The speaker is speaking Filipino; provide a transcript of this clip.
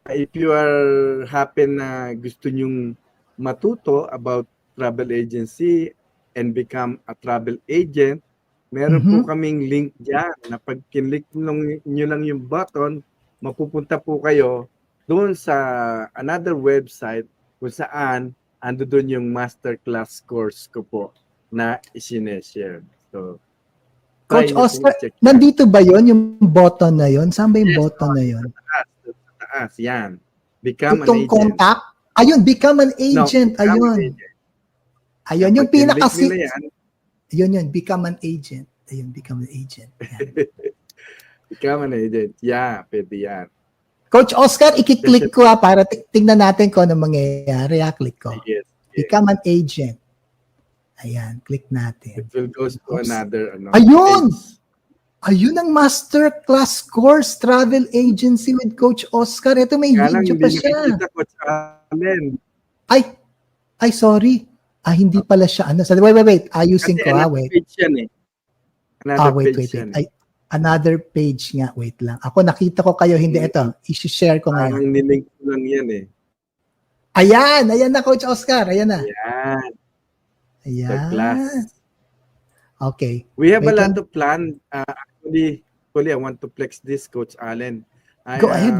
If you are happen na gusto nyong matuto about travel agency and become a travel agent, meron po kaming link dyan na pag kinlik nyo lang yung button, mapupunta po kayo doon sa another website kung saan ando doon yung masterclass course ko po na isineshare. So, Coach Oscar, nandito ba yon yung button na yon? Saan ba yung button na yon? Sa taas, yan. Become Itong an agent. contact? Ayun, become an agent. No, become ayun. an agent. Ayun, yung pinakasi. Yan, Yun, become an agent. Ayun, become an agent. become an agent. Yeah, pwede yan. Coach Oscar, i-click ko para tingnan natin kung ano mangyayari. Click ko. Yes. Become an agent. Ayan, click natin. It will go to another Ayun! page. Ayun ang masterclass course, Travel Agency with Coach Oscar. Ito may video pa siya. Coach Allen. Ay, sorry. Hindi pala siya. Wait. Ayusin ko. Wait. Page yan eh. Wait. Ay, another page nga. Wait lang. Ako nakita ko kayo. Hindi, ito. I-share ko ngayon. Ang nilink ko lang yan eh. Ayan na Coach Oscar. Ayan na. Ayan. The class. Okay. We have a lot of plan. Actually, I want to flex this, Coach Allen. Go ahead.